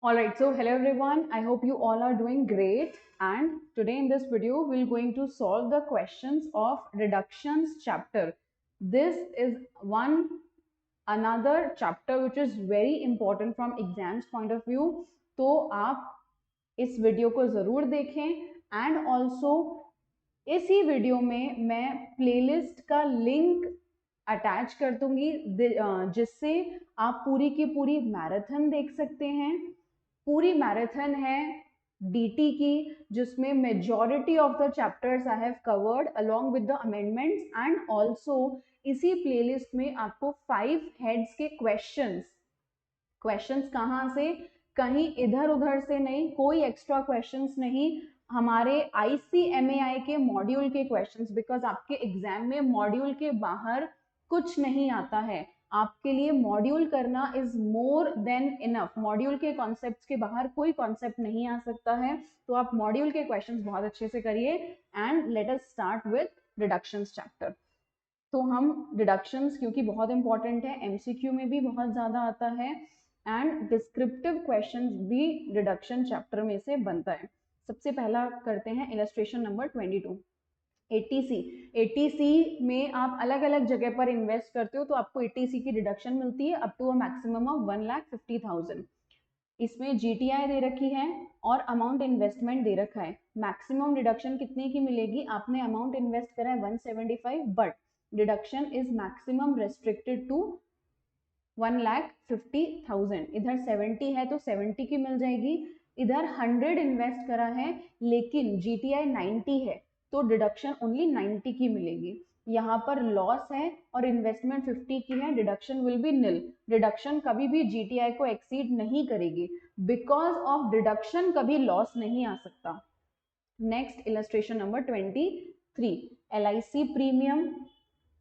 Alright, so hello everyone. I hope you all are doing great. And today in this video, we're going to solve the questions of reductions chapter. This is one another chapter which is very important from exams point of view. तो आप इस video को ज़रूर देखें and also इसी video में मैं playlist का लिंक अटैच कर दूंगी जिससे आप पूरी की पूरी मैराथन देख सकते हैं। पूरी मैराथन है डीटी की जिसमें majority of the chapters I have covered along with the amendments and also इसी प्लेलिस्ट में आपको 5 हेड्स के क्वेश्चंस कहाँ से, कहीं इधर उधर से नहीं, कोई एक्स्ट्रा क्वेश्चंस नहीं, हमारे ICMAI के मॉड्यूल के क्वेश्चंस। बिकॉज आपके एग्जाम में मॉड्यूल के बाहर कुछ नहीं आता है, आपके लिए मॉड्यूल करना is more than enough. Module के कॉन्सेप्ट्स के बाहर कोई कॉन्सेप्ट नहीं आ सकता है, तो आप मॉड्यूल के क्वेश्चंस बहुत अच्छे से करिए। And let us start with reductions chapter. तो हम रिडक्शंस क्योंकि बहुत इंपॉर्टेंट है, MCQ में भी बहुत ज्यादा आता है एंड डिस्क्रिप्टिव क्वेश्चंस भी रिडक्शन चैप्टर में से बनता है। सबसे पहला करते हैं इलस्ट्रेशन नंबर 22। एटीसी में आप अलग अलग जगह पर इन्वेस्ट करते हो तो आपको एटीसी की रिडक्शन मिलती है up to a maximum of 1,50,000। इसमें GTI दे रखी है और अमाउंट इन्वेस्टमेंट दे रखा है। मैक्सिमम रिडक्शन कितने की मिलेगी, आपने अमाउंट इन्वेस्ट करा है 175 but deduction is maximum restricted to 1,50,000। इधर 70 है तो 70 की मिल जाएगी, इधर 100 इन्वेस्ट करा है लेकिन GTI 90 है तो डिडक्शन ओनली 90 की मिलेगी। यहाँ पर लॉस है और इन्वेस्टमेंट 50 की है, deduction will be nil. Deduction कभी भी GTI को एक्सीड नहीं करेगी, बिकॉज ऑफ डिडक्शन कभी लॉस नहीं आ सकता। Next illustration number 23, LIC premium,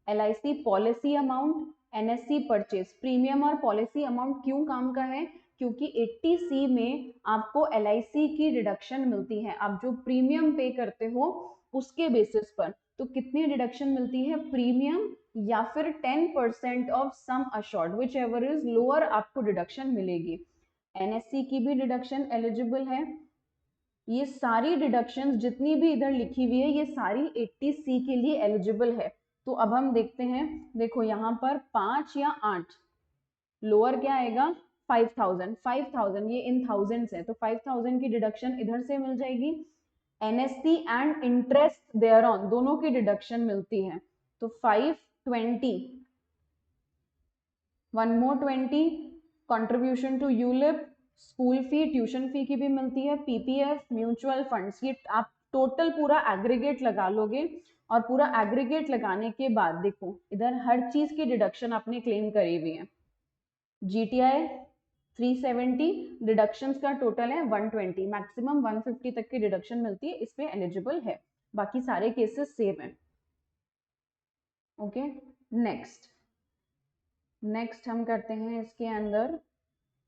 LIC policy amount, NSC purchase. Premium और पॉलिसी अमाउंट क्यों काम का है, क्योंकि 80C में आपको LIC की रिडक्शन मिलती है। आप जो प्रीमियम पे करते हो उसके बेसिस पर तो कितनी रिडक्शन मिलती है, प्रीमियम या फिर 10% of sum assured, whichever is lower आपको डिडक्शन मिलेगी। NSC की भी डिडक्शन एलिजिबल है। ये सारी डिडक्शंस जितनी भी इधर लिखी हुई है ये सारी 80C के लिए एलिजिबल है। तो अब हम देखते हैं, देखो यहाँ पर 5 या 8, लोअर क्या आएगा 5,000। 5,000 ये इन थाउजेंड्स है तो 5,000 की डिडक्शन इधर से मिल जाएगी। NSC and interest thereon दोनों की डिडक्शन मिलती है तो 520, one more 20 contribution to ULIP, school fee, tuition fee की भी मिलती है, PPF, म्यूचुअल फंड्स। ये आप टोटल पूरा एग्रीगेट लगा लोगे और पूरा एग्रीगेट लगाने के बाद देखो इधर हर चीज की डिडक्शन आपने क्लेम करी हुई है। GTI 370, डिडक्शंस का टोटल है 120, मैक्सिमम 150 तक की डिडक्शन मिलती है, इस पे एलिजिबल है। बाकी सारे केसेस सेम है। ओके, नेक्स्ट हम करते हैं इसके अंदर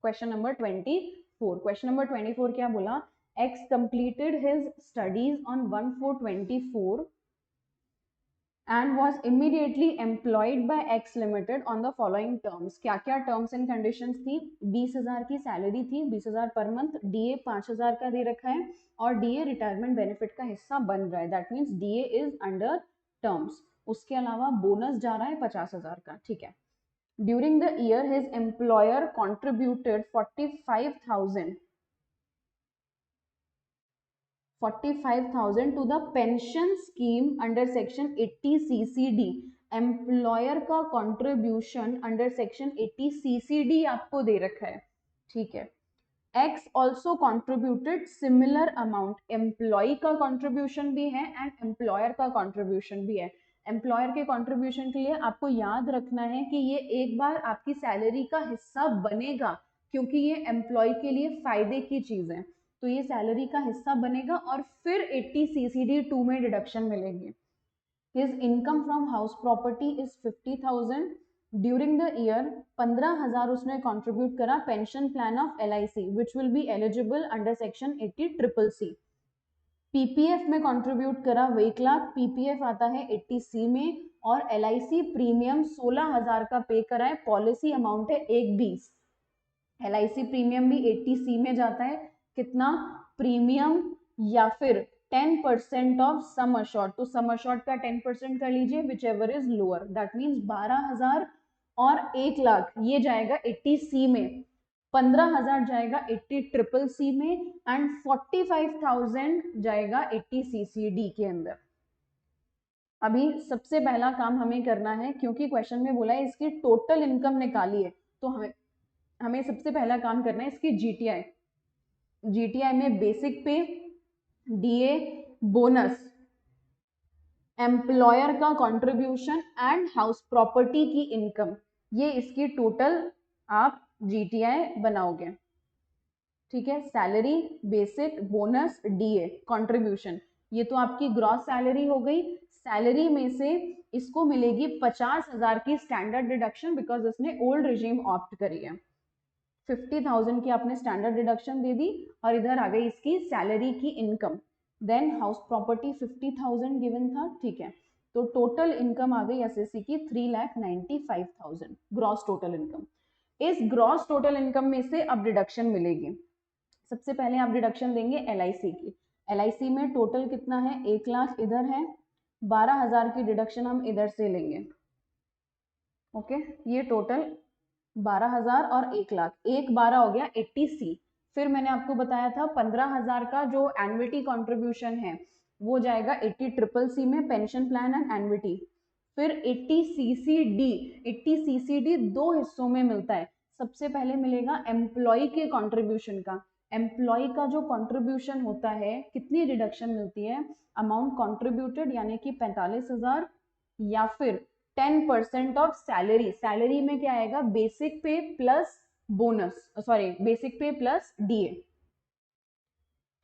क्वेश्चन नंबर 24। क्वेश्चन नंबर 24 क्या बोला, X completed his studies on 1/4/24 and was immediately employed by X Limited on the following terms। क्या क्या टर्म्स एंड कंडीशंस थी, 20,000 की सैलरी थी, 20,000 पर मंथ, DA 5,000 का दे रखा है और DA रिटायरमेंट बेनिफिट का हिस्सा बन रहा है, that means DA is under terms. उसके अलावा बोनस जा रहा है 50,000 का, ठीक है। During the year, his employer contributed 45,000 to the pension scheme under section 80 CCD। Employer का कंट्रीब्यूशन अंडर सेक्शन 80 CCD आपको दे रखा है, ठीक है। X also contributed similar amount, employer का कंट्रीब्यूशन भी है एंड एम्प्लॉयर का कंट्रीब्यूशन भी है। एम्प्लॉयर के कंट्रीब्यूशन के लिए आपको याद रखना है कि ये एक बार आपकी सैलरी का हिस्सा बनेगा क्योंकि ये एम्प्लॉय के लिए फायदे की चीज है, तो ये सैलरी का हिस्सा बनेगा और फिर 80 CCD 2 में डिडक्शन मिलेगी। His income from house property is 50,000। During the year 15,000 उसने कंट्रीब्यूट करा pension plan of LIC which will be eligible under section 80CCC। PPF में कंट्रीब्यूट करा 1,00,000, PPF आता है 80C में और LIC प्रीमियम 16,000 का पे करा है, पॉलिसी अमाउंट है 1,20। LIC प्रीमियम भी 80C में जाता है, कितना प्रीमियम या फिर 10% ऑफ सम अशोर्ड, तो सम अशोर्ड का 10% कर लीजिए, which ever is lower, that means 12,000 और 1 लाख ये जाएगा 80C में, 15,000 जाएगा 80CCC में एंड 45,000 जाएगा 80CCD के अंदर। अभी सबसे पहला काम हमें करना है, क्योंकि क्वेश्चन में बोला है इसकी टोटल इनकम निकाली है, तो हमें सबसे पहला काम करना है इसकी जीटीआई में बेसिक पे, डीए, बोनस, एम्प्लॉयर का कंट्रीब्यूशन एंड हाउस प्रॉपर्टी की इनकम, ये इसकी टोटल आप जीटीआई बनाओगे। ठीक है, salary, basic, bonus, DA, contribution, ये तो आपकी ग्रॉस सैलरी हो गई। सैलरी में से इसको मिलेगी 50,000 की स्टैंडर्ड डिडक्शन, बिकॉज इसने ओल्ड रिजीम ऑप्ट करी है। 50,000 की आपने स्टैंडर्ड डिडक्शन दे दी और इधर आ गई इसकी सैलरी की income. Then house property 50,000 given था, ठीक है, तो टोटल इनकम आ गई एसएससी की 3,95,000 ग्रॉस टोटल इनकम। इस ग्रॉस टोटल इनकम में से अब डिडक्शन मिलेगी। सबसे पहले आप डिडक्शन देंगे एलआईसी की। एलआईसी में टोटल कितना है, 1 लाख इधर है, 12,000 की डिडक्शन हम इधर से लेंगे। ओके, ये टोटल 12,000 और 1 लाख, 1/12 हो गया 80C। फिर मैंने आपको बताया था 15,000 का जो एन्युटी कॉन्ट्रीब्यूशन है वो जाएगा 80CCC में, पेंशन प्लान एंड एन्युटी। फिर 80CCD, 80CCD दो हिस्सों में मिलता है। सबसे पहले मिलेगा एम्प्लॉय के कंट्रीब्यूशन का। एम्प्लॉय का जो कंट्रीब्यूशन होता है, कितनी डिडक्शन मिलती है, अमाउंट कंट्रीब्यूटेड यानी कि 45,000 या फिर 10% ऑफ सैलरी। सैलरी में क्या आएगा, बेसिक पे प्लस बोनस, सॉरी बेसिक पे प्लस डीए।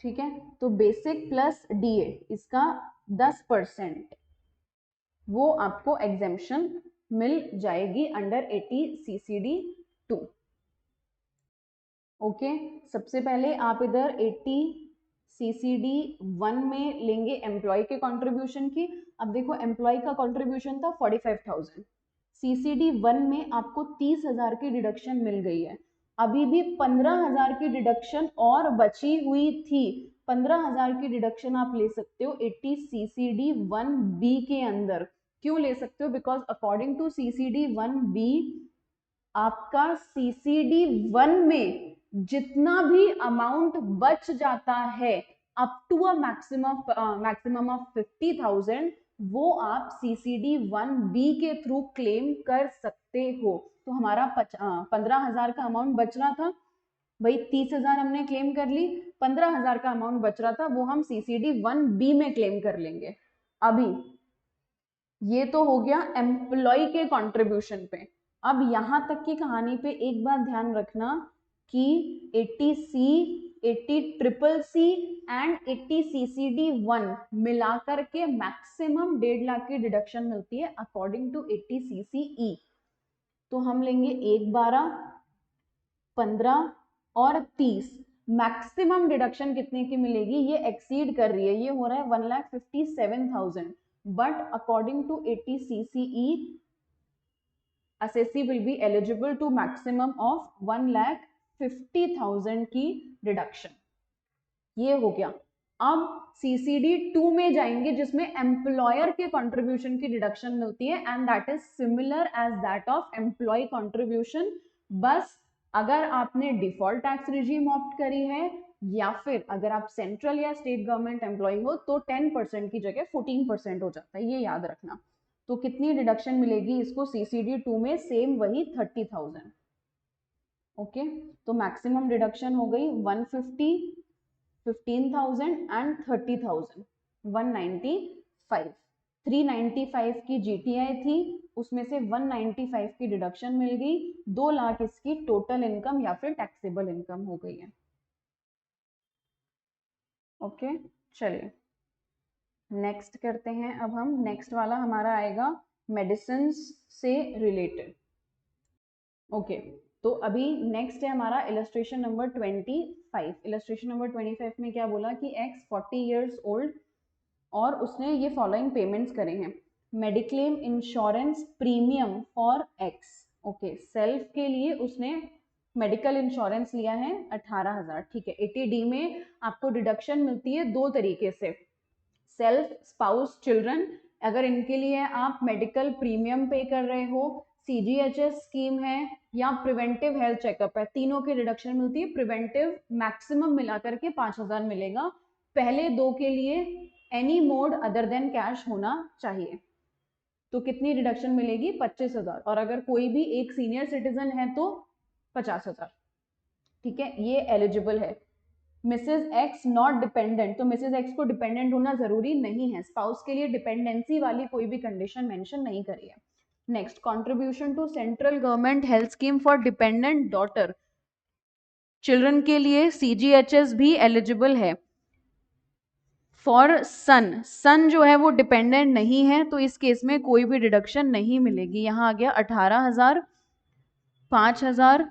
ठीक है, तो बेसिक प्लस डीए इसका 10% वो आपको एग्जेम्पशन मिल जाएगी अंडर 80CCD2। ओके, सबसे पहले आप इधर 80CCD1 में लेंगे एम्प्लॉय के कंट्रीब्यूशन की। अब देखो एम्प्लॉय का कंट्रीब्यूशन था 45,000, CCD1 में आपको 30,000 की डिडक्शन मिल गई है, अभी भी 15,000 की डिडक्शन और बची हुई थी। 15,000 की डिडक्शन आप ले सकते हो 80CCD1B के अंदर। क्यों ले सकते हो, बिकॉज अकॉर्डिंग टू CCD1B आपका CCD1 में जितना भी अमाउंट बच जाता है up to a maximum of 50,000 वो आप CCD1B के थ्रू क्लेम कर सकते हो। तो हमारा 15,000 का अमाउंट बच रहा था भाई, 30,000 हमने क्लेम कर ली, 15,000 का अमाउंट बच रहा था वो हम CCD1B में क्लेम कर लेंगे। अभी ये तो हो गया एम्प्लॉय के कंट्रीब्यूशन पे। अब यहां तक की कहानी पे एक बात ध्यान रखना कि 80C, 80CCC एंड 80CCD1 मिलाकर के मैक्सिमम 1.5 लाख की डिडक्शन मिलती है अकॉर्डिंग टू 80CCE। तो हम लेंगे 1/12, 15 और 30। मैक्सिमम डिडक्शन कितने की मिलेगी, ये एक्सीड कर रही है, ये हो रहा है 1,57,000, but according to 80CCE assessee will be eligible to maximum of 1,50,000 की डिडक्शन। ये हो गया। अब CCD2 में जाएंगे जिसमें एम्प्लॉयर के कंट्रीब्यूशन की डिडक्शन मिलती है and that is similar as that of employer contribution. बस अगर आपने डिफॉल्ट टैक्स रिजीम ऑप्ट करी है या फिर अगर आप सेंट्रल या स्टेट गवर्नमेंट एम्प्लॉय हो तो 10% की जगह 14% हो जाता है, ये याद रखना। तो कितनी डिडक्शन मिलेगी इसको CCD2 में, सेम वही 30,000। ओके, तो मैक्सिमम डिडक्शन हो गई 150, 15,000 एंड 30,000, 195। 395 की जीटीआई थी, उसमें से 195 की डिडक्शन मिल गई, 2 लाख इसकी टोटल इनकम या फिर टैक्सेबल इनकम हो गई है। ओके, चलिए नेक्स्ट करते हैं। अब हम नेक्स्ट वाला हमारा आएगा मेडिसिन से रिलेटेड। ओके, तो अभी नेक्स्ट है हमारा इलस्ट्रेशन नंबर 25। इलस्ट्रेशन नंबर 25 में क्या बोला कि एक्स 40 इयर्स ओल्ड और उसने ये फॉलोइंग पेमेंट्स करे हैं। Mediclaim insurance premium for x. Okay, self के लिए उसने मेडिकल इंश्योरेंस लिया है 18,000, ठीक है। 80D में आपको डिडक्शन मिलती है दो तरीके से, सेल्फ, स्पाउस, चिल्ड्रन। अगर इनके लिए आप मेडिकल प्रीमियम पे कर रहे हो, CGHS स्कीम है या प्रिवेंटिव हेल्थ चेकअप है, तीनों की डिडक्शन मिलती है। प्रिवेंटिव मैक्सिमम मिला करके 5,000 मिलेगा। पहले दो के लिए any mode other than cash होना चाहिए। तो कितनी डिडक्शन मिलेगी? 25,000। और अगर कोई भी एक सीनियर सिटीजन है तो 50,000, ठीक है, ये एलिजिबल है। मिसेज एक्स नॉट डिपेंडेंट, तो मिसेज एक्स को डिपेंडेंट होना जरूरी नहीं है। स्पाउस के लिए डिपेंडेंसी वाली कोई भी कंडीशन मेंशन नहीं करी है। Next, contribution to central government health scheme for dependent daughter, children के लिए CGHS भी एलिजिबल है। फॉर सन, सन जो है वो डिपेंडेंट नहीं है, तो इस केस में कोई भी डिडक्शन नहीं मिलेगी। यहाँ आ गया 18,000, 5,000,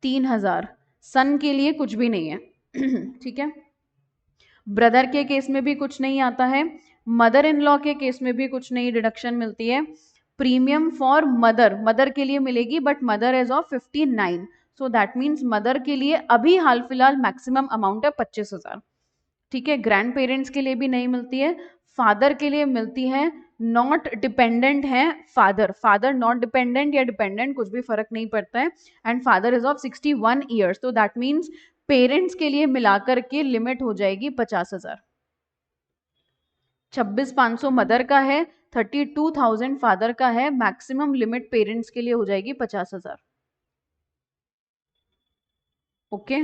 3,000, सन के लिए कुछ भी नहीं है। ठीक है। ब्रदर के केस में भी कुछ नहीं आता है, मदर इन लॉ के केस में भी कुछ नहीं डिडक्शन मिलती है। प्रीमियम फॉर मदर, मदर के लिए मिलेगी, but mother age of 59, so that means mother के लिए अभी हाल फिलहाल मैक्सिमम अमाउंट है 25,000, ठीक है। ग्रैंड पेरेंट्स के लिए भी नहीं मिलती है। फादर के लिए मिलती है, नॉट डिपेंडेंट है फादर, फादर नॉट डिपेंडेंट या डिपेंडेंट कुछ भी फर्क नहीं पड़ता है, and father is of 61 years, तो दैट मीन्स पेरेंट्स के लिए मिलाकर के लिमिट हो जाएगी 50,000। 26,500 मदर का है, 32,000 फादर का है, मैक्सिमम लिमिट पेरेंट्स के लिए हो जाएगी 50,000। Okay.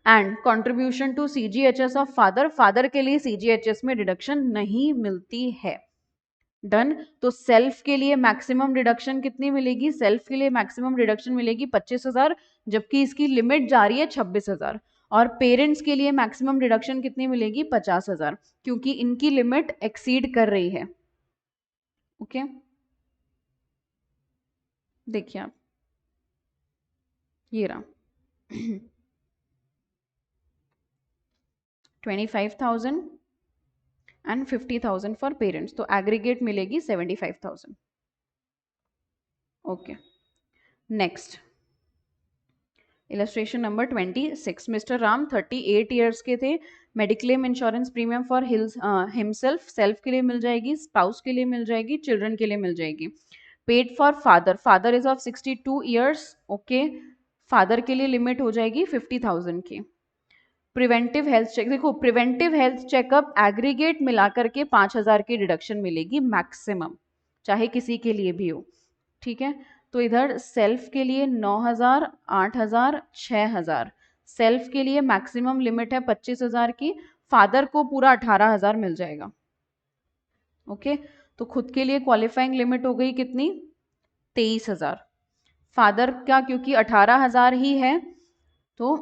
And contribution to CGHS of father, father के लिए CGHS में डिडक्शन नहीं मिलती है। डन। तो सेल्फ के लिए मैक्सिमम डिडक्शन कितनी मिलेगी? सेल्फ के लिए मैक्सिमम डिडक्शन मिलेगी 25,000, जबकि इसकी लिमिट जा रही है 26,000। और पेरेंट्स के लिए मैक्सिमम डिडक्शन कितनी मिलेगी? 50,000, क्योंकि इनकी लिमिट एक्सीड कर रही है। ओके, देखिए आप, ये रहा 25,000 एंड 50,000 फॉर पेरेंट्स, तो एग्रीगेट मिलेगी 75,000। Okay, next illustration number 26। Mister Ram 38 years के थे, mediclaim insurance premium for himself, self के लिए मिल जाएगी, स्पाउस के लिए मिल जाएगी, चिल्ड्रन के लिए मिल जाएगी। Paid for father, father is of 62 years, okay, father के लिए लिमिट हो जाएगी 50,000 की। प्रिवेंटिव हेल्थ चेक, देखो प्रिवेंटिव हेल्थ चेकअप एग्रीगेट मिलाकर के 5,000 की डिडक्शन मिलेगी मैक्सिमम, चाहे किसी के लिए भी हो, ठीक है। तो इधर सेल्फ के लिए 9,000, 8,000, 6,000, सेल्फ के लिए मैक्सिमम लिमिट है 25,000 की, फादर को पूरा 18,000 मिल जाएगा। ओके, तो खुद के लिए क्वालिफाइंग लिमिट हो गई कितनी? 23,000। फादर का क्योंकि 18,000 ही है, तो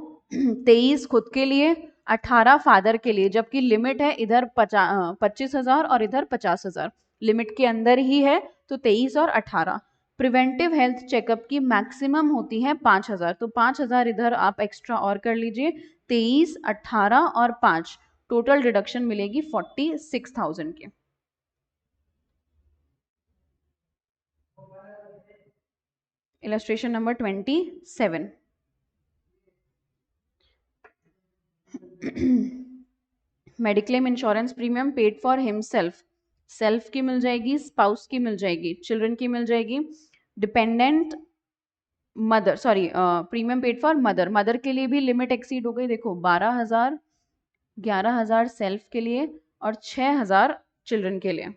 23 खुद के लिए, 18 फादर के लिए, जबकि लिमिट है इधर 25,000 और इधर 50,000, लिमिट के अंदर ही है, तो 23 और 18। प्रिवेंटिव हेल्थ चेकअप की मैक्सिमम होती है 5,000, तो 5,000 इधर आप एक्स्ट्रा और कर लीजिए, 23, 18 और 5, टोटल डिडक्शन मिलेगी 46,000 की। Illustration number 27। Mediclaim insurance premium paid for himself, self की मिल जाएगी, स्पाउस की मिल जाएगी, चिल्ड्रन की मिल जाएगी, dependent mother, sorry premium paid for mother, mother के लिए भी लिमिट एक्सीड हो गई, देखो 12,000, 11,000 सेल्फ के लिए और 6,000 चिल्ड्रन के लिए,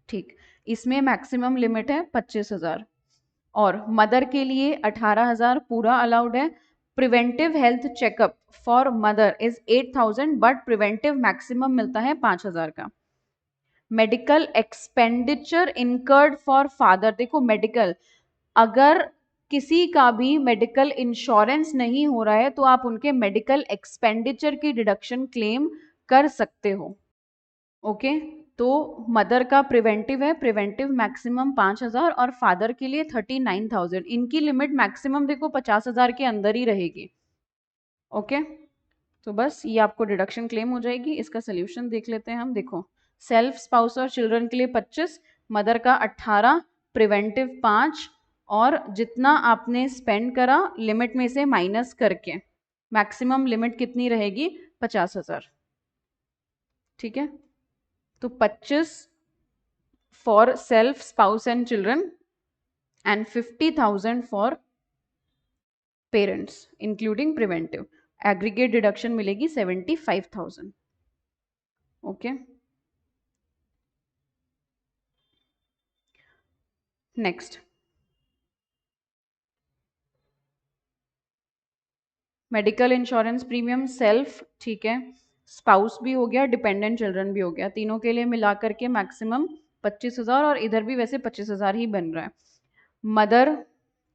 ठीक। इसमें मैक्सिमम लिमिट है 25,000, और मदर के लिए 18,000 पूरा अलाउड है। Preventive health checkup for mother is 8,000, but preventive maximum मिलता है 5,000 का। Medical expenditure incurred for father, देखो मेडिकल, अगर किसी का भी मेडिकल इंश्योरेंस नहीं हो रहा है तो आप उनके मेडिकल एक्सपेंडिचर की डिडक्शन क्लेम कर सकते हो। ओके, तो मदर का प्रिवेंटिव है, प्रिवेंटिव मैक्सिमम 5,000 और फादर के लिए 39,000, इनकी लिमिट मैक्सिमम देखो 50,000 के अंदर ही रहेगी। ओके, तो बस ये आपको डिडक्शन क्लेम हो जाएगी। इसका सोल्यूशन देख लेते हैं हम। देखो सेल्फ, स्पाउस और चिल्ड्रन के लिए 25, मदर का 18, प्रिवेंटिव 5 और जितना आपने स्पेंड करा लिमिट में से माइनस करके मैक्सिमम लिमिट कितनी रहेगी 50,000। ठीक है, तो 25 for self, spouse and children and 50,000 for parents including preventive. Aggregate deduction मिलेगी 75,000। Okay, next medical insurance premium self, ठीक है, स्पाउस भी हो गया, डिपेंडेंट चिल्ड्रन भी हो गया, तीनों के लिए मिला करके मैक्सिमम 25,000 और इधर भी वैसे 25,000 ही बन रहा है। मदर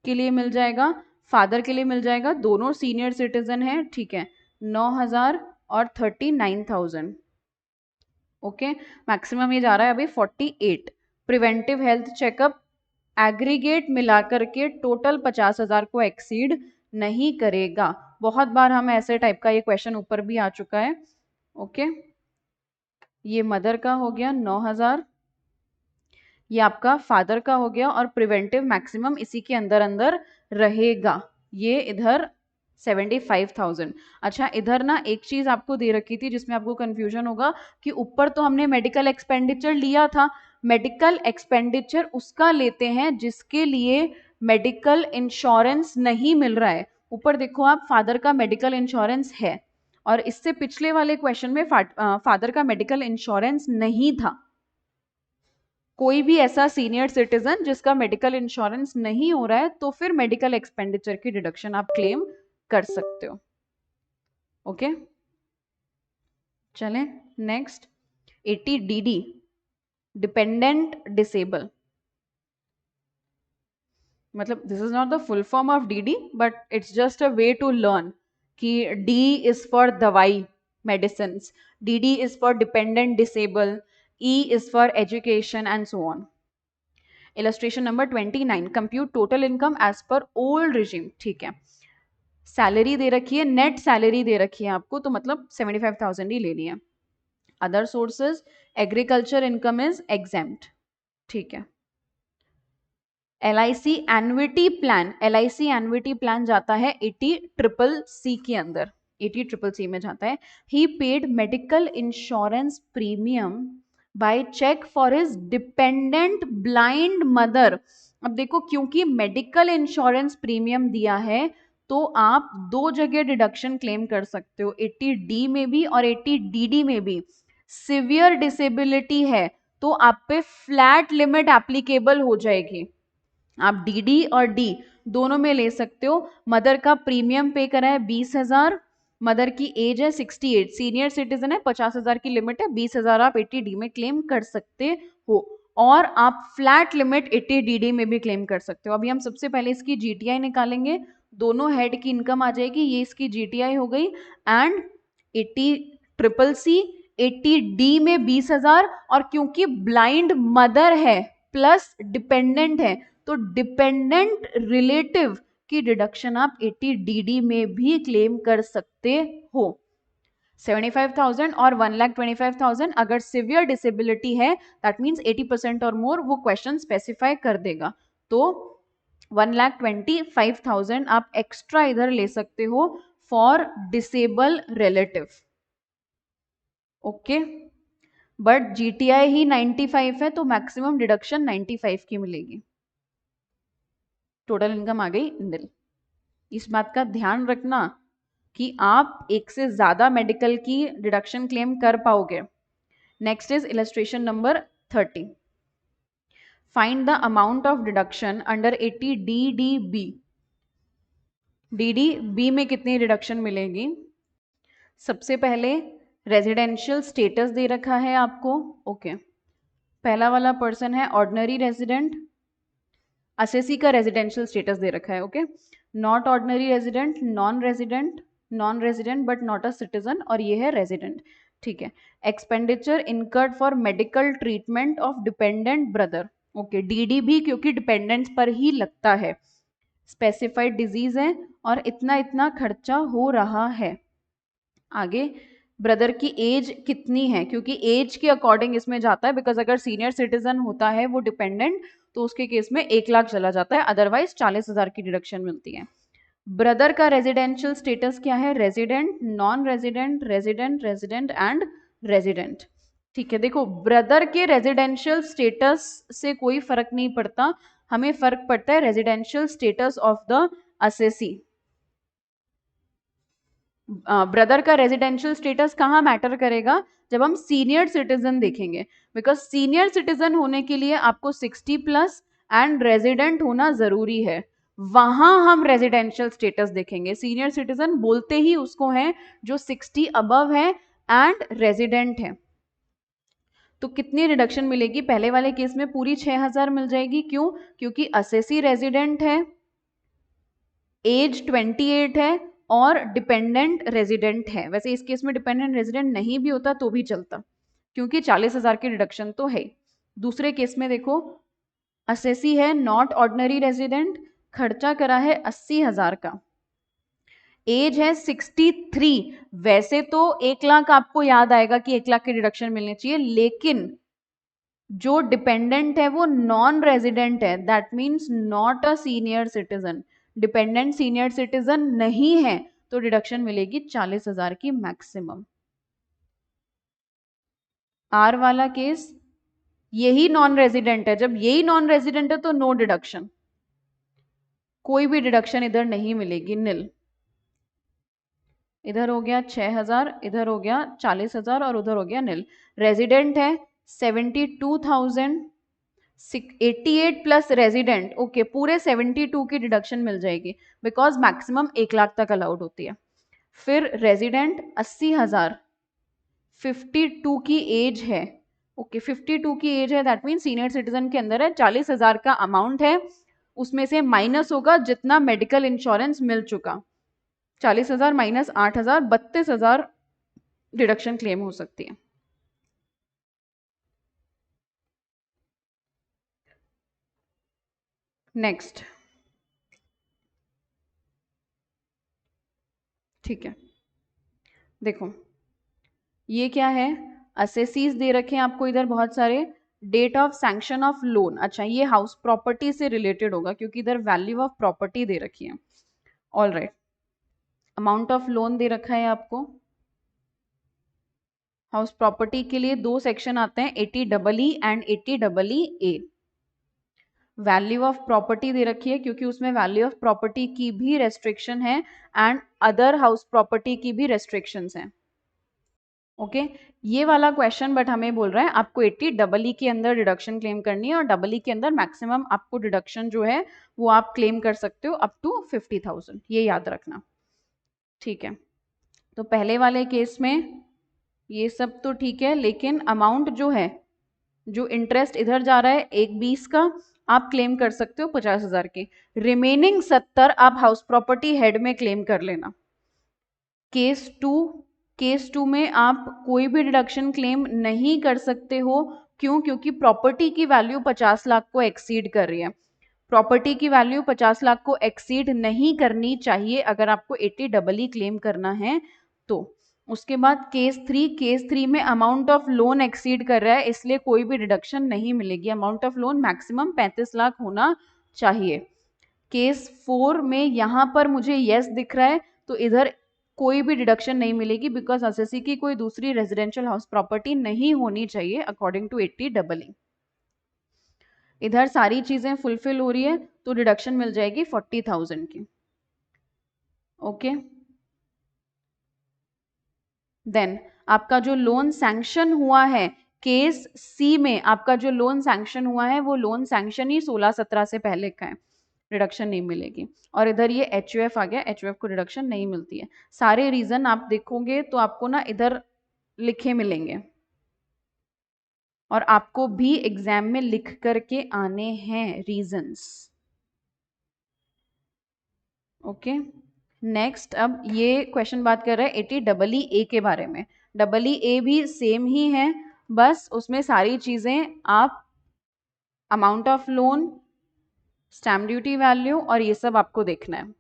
के लिए मिल जाएगा, फादर के लिए मिल जाएगा, दोनों सीनियर सिटीजन है, ठीक है, 9,000 और 39,000। ओके, मैक्सिमम ये जा रहा है अभी 48। प्रिवेंटिव हेल्थ चेकअप एग्रीगेट मिलाकर के टोटल 50,000 को एक्सीड नहीं करेगा। बहुत बार हम ऐसे टाइप का ये क्वेश्चन ऊपर भी आ चुका है। ओके, ये मदर का हो गया 9,000, ये आपका फादर का हो गया, और प्रिवेंटिव मैक्सिमम इसी के अंदर अंदर रहेगा, ये इधर 75,000। अच्छा, इधर ना एक चीज आपको दे रखी थी जिसमें आपको कंफ्यूजन होगा कि ऊपर तो हमने मेडिकल एक्सपेंडिचर लिया था, मेडिकल एक्सपेंडिचर उसका लेते हैं जिसके लिए मेडिकल इंश्योरेंस नहीं मिल रहा है। ऊपर देखो आप, फादर का मेडिकल इंश्योरेंस है, और इससे पिछले वाले क्वेश्चन में फादर का मेडिकल इंश्योरेंस नहीं था। कोई भी ऐसा सीनियर सिटीजन जिसका मेडिकल इंश्योरेंस नहीं हो रहा है, तो फिर मेडिकल एक्सपेंडिचर की डिडक्शन आप क्लेम कर सकते हो। ओके, चलें नेक्स्ट। 80 DD, डिपेंडेंट डिसेबल, मतलब this is not the full form of DD but it's just a way to learn कि D इज फॉर दवाई, medicine, DD is for dependent disable, E is for education and so on. Illustration number 29, compute total income as per old regime, ठीक है, salary दे रखी है, net salary दे रखी है आपको, तो मतलब 75,000 ही लेनी है। Other sources, agriculture income is exempt, ठीक है। LIC annuity plan, LIC annuity plan जाता है 80CCC के अंदर, 80CCC में जाता है। He paid medical insurance premium by cheque for his dependent blind mother. अब देखो, क्योंकि मेडिकल इंश्योरेंस प्रीमियम दिया है तो आप दो जगह डिडक्शन क्लेम कर सकते हो, 80D में भी और 80DD में भी। सिवियर डिसेबिलिटी है तो आप पे फ्लैट लिमिट एप्लीकेबल हो जाएगी, आप DD और D दोनों में ले सकते हो। मदर का प्रीमियम पे करा है 20,000, मदर की एज है 68, सीनियर सिटीजन है, 50,000 की लिमिट है, 20,000 आप 80D में क्लेम कर सकते हो, और आप फ्लैट लिमिट 80DD में भी क्लेम कर सकते हो। अभी हम सबसे पहले इसकी GTI निकालेंगे, दोनों हेड की इनकम आ जाएगी, ये इसकी GTI हो गई, एंड 80CCC 80D में 20,000, और क्योंकि ब्लाइंड मदर है प्लस डिपेंडेंट है तो डिपेंडेंट रिलेटिव की डिडक्शन आप 80DD में भी क्लेम कर सकते हो। 75,000 और 1,25,000 अगर सिवियर डिसेबिलिटी है, दैट मीन्स 80% और मोर, वो क्वेश्चन स्पेसिफाई कर देगा, तो 1,25,000 आप एक्स्ट्रा इधर ले सकते हो for disable relative. Okay, but GTI ही 95 है तो मैक्सिमम डिडक्शन 95 की मिलेगी। टोटल इनकम आ गई निल। इस बात का ध्यान रखना कि आप एक से ज्यादा मेडिकल की डिडक्शन क्लेम कर पाओगे। Next is illustration number 30, find the amount of deduction under 80DDB। DDB में कितनी डिडक्शन मिलेगी? सबसे पहले रेजिडेंशियल स्टेटस दे रखा है आपको, ओके, पहला वाला पर्सन है ऑर्डिनरी रेजिडेंट, असेसी का रेजिडेंशियल स्टेटस दे रखा है, okay, not ordinary resident, non resident but not a citizen, और ये है रेजिडेंट, ठीक है। Expenditure incurred for medical treatment of dependent brother, okay, DD भी क्योंकि डिपेंडेंट्स पर ही लगता है, स्पेसिफाइड डिजीज है और इतना इतना खर्चा हो रहा है। आगे ब्रदर की एज कितनी है, क्योंकि एज के अकॉर्डिंग इसमें जाता है, बिकॉज अगर सीनियर सिटीजन होता है वो डिपेंडेंट तो उसके केस में 1 लाख चला जाता है, अदरवाइज 40,000 की डिडक्शन मिलती है। ब्रदर का रेजिडेंशियल स्टेटस क्या है? Resident, non resident, resident, resident and resident. ठीक है, देखो ब्रदर के रेजिडेंशियल स्टेटस से कोई फर्क नहीं पड़ता, हमें फर्क पड़ता है residential status of the assessee. Brother का रेजिडेंशियल स्टेटस कहाँ मैटर करेगा? जब हम सीनियर सिटीजन देखेंगे, बिकॉज सीनियर सिटीजन होने के लिए आपको 60 प्लस एंड रेजिडेंट होना जरूरी है, वहां हम रेजिडेंशियल स्टेटस देखेंगे। सीनियर सिटीजन बोलते ही उसको है जो 60 अबव है एंड रेजिडेंट है। तो कितनी रिडक्शन मिलेगी? पहले वाले केस में पूरी 6000 मिल जाएगी। क्यों? क्योंकि असेसी रेजिडेंट है, एज 28 है और डिपेंडेंट रेजिडेंट है। वैसे इस केस में डिपेंडेंट रेजिडेंट नहीं भी होता तो भी चलता, क्योंकि 40,000 की रिडक्शन तो है। दूसरे केस में देखो, असेसी है, नॉट ऑर्डिनरी रेजिडेंट, खर्चा करा है 80,000 का, एज है 63। वैसे तो 1 लाख आपको याद आएगा कि 1 लाख की रिडक्शन मिलनी चाहिए, लेकिन जो डिपेंडेंट है वो नॉन रेजिडेंट है, that means not a senior citizen. Dependent senior citizen नहीं है तो डिडक्शन मिलेगी 40,000 की मैक्सिमम। आर वाला केस, यही नॉन रेजिडेंट है, जब यही नॉन रेजिडेंट है तो नो डिडक्शन, कोई भी डिडक्शन इधर नहीं मिलेगी, निल। इधर हो गया 6,000, इधर हो गया 40,000 और उधर हो गया निल। रेजिडेंट है 72,000, 88 प्लस रेजिडेंट, ओके, पूरे 72 की डिडक्शन मिल जाएगी, बिकॉज मैक्सिमम 1 लाख तक अलाउड होती है। फिर रेजिडेंट 80,000, 52 की एज है, ओके, 52 की एज है, दैट मीन सीनियर सिटीजन के अंदर है, 40,000 का अमाउंट है, उसमें से माइनस होगा जितना मेडिकल इंश्योरेंस मिल चुका, 40,000 माइनस 8,000, 32,000 डिडक्शन क्लेम हो सकती है। नेक्स्ट, ठीक है, देखो ये क्या है, असेसीज दे रखे हैं आपको इधर बहुत सारे, date of sanction of loan, अच्छा ये हाउस प्रॉपर्टी से रिलेटेड होगा क्योंकि इधर वैल्यू ऑफ प्रॉपर्टी दे रखी है। All right, amount of loan दे रखा है आपको। हाउस प्रॉपर्टी के लिए 2 सेक्शन आते हैं, 80EE and 80EE। Value of property दे रखी है क्योंकि उसमें वैल्यू ऑफ प्रॉपर्टी की भी रेस्ट्रिक्शन है एंड अदर हाउस प्रॉपर्टी की भी रेस्ट्रिक्शंस हैं। ओके, ये वाला क्वेश्चन बट हमें बोल रहा है आपको 80EE के अंदर डिडक्शन क्लेम करनी है और EE के अंदर मैक्सिमम आपको डिडक्शन जो है वो आप क्लेम कर सकते हो अप टू 50,000, ये याद रखना। ठीक है, तो पहले वाले केस में ये सब तो ठीक है, लेकिन अमाउंट जो है, जो इंटरेस्ट इधर जा रहा है 1/20 का, आप क्लेम कर सकते हो 50,000 के, रिमेनिंग 70 आप हाउस प्रॉपर्टी हेड में क्लेम कर लेना। केस टू में आप कोई भी डिडक्शन क्लेम नहीं कर सकते हो। क्यों? क्योंकि प्रॉपर्टी की वैल्यू 50 लाख को एक्सीड कर रही है। प्रॉपर्टी की वैल्यू 50 लाख को एक्सीड नहीं करनी चाहिए अगर आपको 80EE क्लेम करना है तो। उसके बाद केस थ्री में अमाउंट ऑफ लोन एक्सीड कर रहा है, इसलिए कोई भी डिडक्शन नहीं मिलेगी। Amount of loan maximum 35 lakh होना चाहिए। केस 4 में यहां पर मुझे यस दिख रहा है तो इधर कोई भी डिडक्शन नहीं मिलेगी, बिकॉज असेसी की कोई दूसरी रेजिडेंशियल हाउस प्रॉपर्टी नहीं होनी चाहिए अकॉर्डिंग टू 80EE। इधर सारी चीजें फुलफिल हो रही है तो डिडक्शन मिल जाएगी 40,000 की। ओके, देन आपका जो लोन सैंक्शन हुआ है, केस सी में आपका जो लोन सैंक्शन हुआ है वो लोन सैंक्शन ही 16-17 से पहले का है, रिडक्शन नहीं मिलेगी। और इधर ये HUF आ गया, HUF को रिडक्शन नहीं मिलती है। सारे रीजन आप देखोगे तो आपको ना इधर लिखे मिलेंगे और आपको भी एग्जाम में लिख करके आने हैं रीजंस। ओके, नेक्स्ट, अब ये क्वेश्चन बात कर रहा है 80EE के बारे में। EE भी सेम ही है, बस उसमें सारी चीजें आप amount of loan, stamp duty value और ये सब आपको देखना है।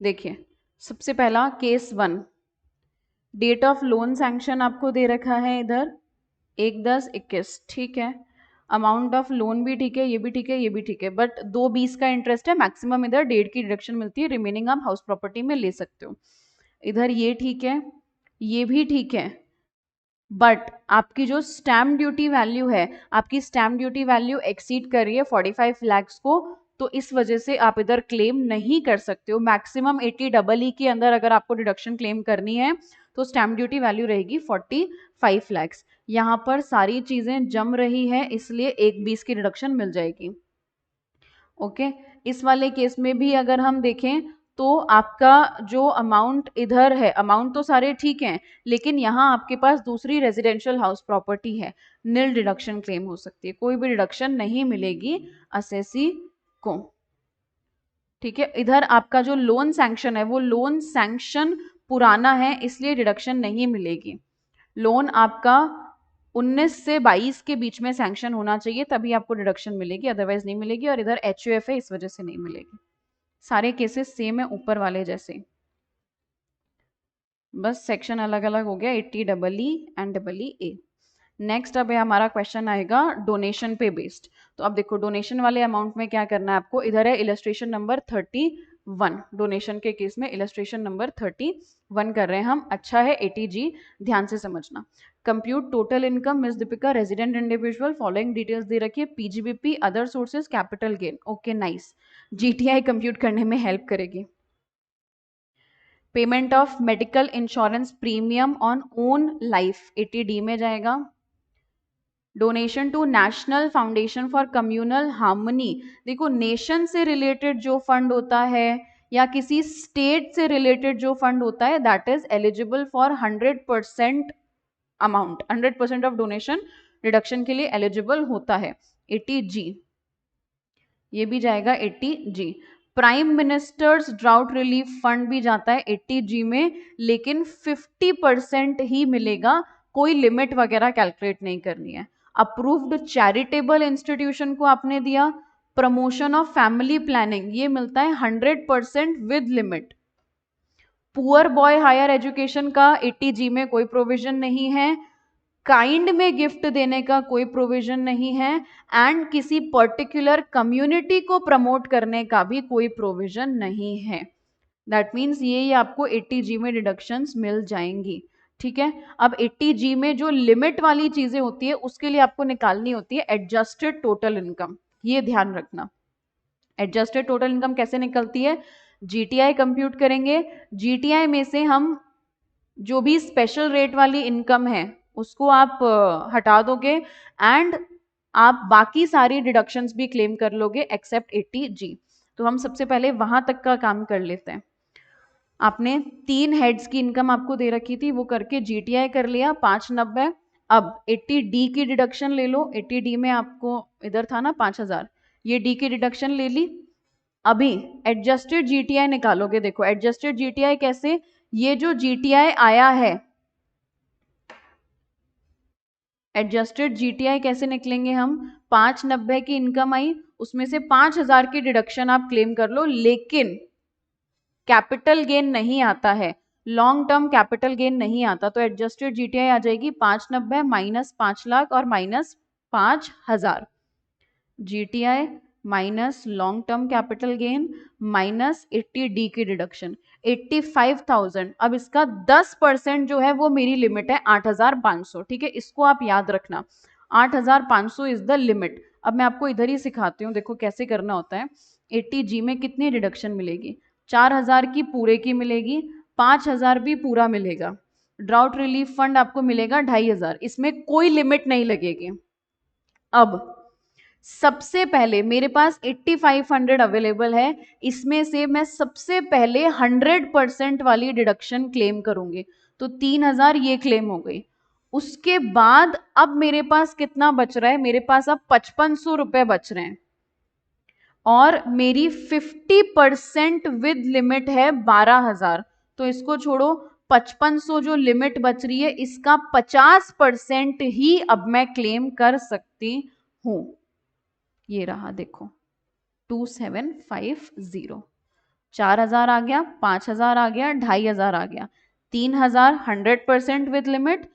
देखिए, सबसे पहला केस 1, डेट ऑफ लोन सैंक्शन आपको दे रखा है इधर 1/10/21, ठीक है। अमाउंट ऑफ लोन भी ठीक है, ये भी ठीक है, ये भी ठीक है, बट 2/20 का इंटरेस्ट है, मैक्सिमम इधर 1.5 की डिडक्शन मिलती है, रिमेनिंग आप हाउस प्रॉपर्टी में ले सकते हो। इधर ये ठीक है, ये भी ठीक है, बट आपकी जो स्टैम्प ड्यूटी वैल्यू है, आपकी स्टैम्प ड्यूटी वैल्यू एक्सीड कर रही है 45 लैक्स को, तो इस वजह से आप इधर क्लेम नहीं कर सकते हो। मैक्सिमम 80 के अंदर अगर आपको डिडक्शन क्लेम करनी है तो स्टैम्प ड्यूटी वैल्यू रहेगी 45 लैक्स। यहाँ पर सारी चीजें जम रही है, इसलिए 1/20 की डिडक्शन मिल जाएगी। ओके, इस वाले केस में भी अगर हम देखें तो आपका जो अमाउंट इधर है, अमाउंट तो सारे ठीक हैं, लेकिन यहाँ आपके पास दूसरी रेजिडेंशियल हाउस प्रॉपर्टी है, नील डिडक्शन क्लेम हो सकती है, कोई भी डिडक्शन नहीं मिलेगी असेसी को। ठीक है, इधर आपका जो लोन सैंक्शन है वो लोन सैंक्शन पुराना है, इसलिए डिडक्शन नहीं मिलेगी। लोन आपका 19 से 22 के बीच में सैंक्शन होना चाहिए, तभी आपको डिडक्शन मिलेगी, अदरवाइज नहीं मिलेगी। और इधर HUF है, इस वजह से नहीं मिलेगी। सारे केसेस सेम है ऊपर वाले जैसे, बस सेक्शन अलग अलग हो गया, 80EE एंड EE। नेक्स्ट अब हमारा क्वेश्चन आएगा डोनेशन पे बेस्ड। तो अब देखो डोनेशन वाले अमाउंट में क्या करना है आपको, इधर है इलस्ट्रेशन नंबर 31, डोनेशन के केस में इलस्ट्रेशन नंबर 31 कर रहे हैं हम। अच्छा है 80G, ध्यान से समझना। Compute total income miss Deepika resident individual, following details दे रखी है, PGBP, other sources, capital gain. Okay nice, GTI compute करने में हेल्प करेगी। Payment of medical insurance premium on own life 80D में जाएगा। Donation to national foundation for communal harmony, देखो nation से रिलेटेड जो फंड होता है या किसी स्टेट से रिलेटेड जो फंड होता है, that is eligible for 100% amount, 100% of donation reduction के लिए एलिजिबल होता है। 80G, ये भी जाएगा 80G। Prime ministers drought relief fund भी जाता है 80G में, लेकिन 50% ही मिलेगा, कोई लिमिट वगैरह कैलकुलेट नहीं करनी है। अप्रूव्ड चैरिटेबल इंस्टीट्यूशन को आपने दिया, प्रमोशन ऑफ फैमिली प्लानिंग, ये मिलता है 100% with limit. Poor boy higher education का 80G में कोई प्रोविजन नहीं है, काइंड में गिफ्ट देने का कोई प्रोविजन नहीं है, एंड किसी पर्टिकुलर कम्युनिटी को प्रमोट करने का भी कोई प्रोविजन नहीं है। दैट मीन्स ये आपको 80G में डिडक्शंस मिल जाएंगी। ठीक है, अब 80G में जो लिमिट वाली चीजें होती है उसके लिए आपको निकालनी होती है एडजस्टेड टोटल इनकम, ये ध्यान रखना। एडजस्टेड टोटल इनकम कैसे निकलती है, GTI कंप्यूट करेंगे, GTI में से हम जो भी स्पेशल रेट वाली इनकम है उसको आप हटा दोगे, एंड आप बाकी सारी डिडक्शंस भी क्लेम कर लोगे एक्सेप्ट 80G। तो हम सबसे पहले वहां तक का काम कर लेते हैं। आपने 3 हेड्स की इनकम आपको दे रखी थी, वो करके GTI कर लिया 590। अब 80D की डिडक्शन ले लो, 80D में आपको इधर था ना 5000, ये D की डिडक्शन ले ली। अभी एडजस्टेड GTI निकालोगे, देखो एडजस्टेड GTI कैसे, ये जो GTI आया है, एडजस्टेड GTI कैसे निकलेंगे हम, 590 की इनकम आई, उसमें से 5000 की डिडक्शन आप क्लेम कर लो, लेकिन कैपिटल गेन नहीं आता है, लॉन्ग टर्म कैपिटल गेन नहीं आता, तो एडजस्टेड GTI आ जाएगी 590 माइनस 5 लाख और minus 5000। GTI minus long term capital gain minus 80D की डिडक्शन 85,000। अब इसका 10% जो है वो मेरी लिमिट है 8,500। ठीक है, इसको आप याद रखना, 8,500 इज द लिमिट। अब मैं आपको इधर ही सिखाती हूँ, देखो कैसे करना होता है। 80G में कितनी डिडक्शन मिलेगी, 4,000 की पूरे की मिलेगी, 5,000 भी पूरा मिलेगा। ड्राउट रिलीफ फंड आपको मिलेगा 2,500, इसमें कोई लिमिट नहीं लगेगी। अब सबसे पहले मेरे पास 8500 अवेलेबल है, इसमें से मैं सबसे पहले 100% वाली डिडक्शन क्लेम करूंगी, तो 3000 ये क्लेम हो गई। उसके बाद अब मेरे पास कितना बच रहा है, मेरे पास अब 5500 रुपए बच रहे हैं, और मेरी 50% विद लिमिट है 12,000। तो इसको छोड़ो, 5500 जो लिमिट बच रही है इसका 50% ही अब मैं क्लेम कर सकती हूं। ये रहा देखो 2750, 4000 आ गया, 5000 आ गया, 2500 आ गया, 3000 100% विद लिमिट,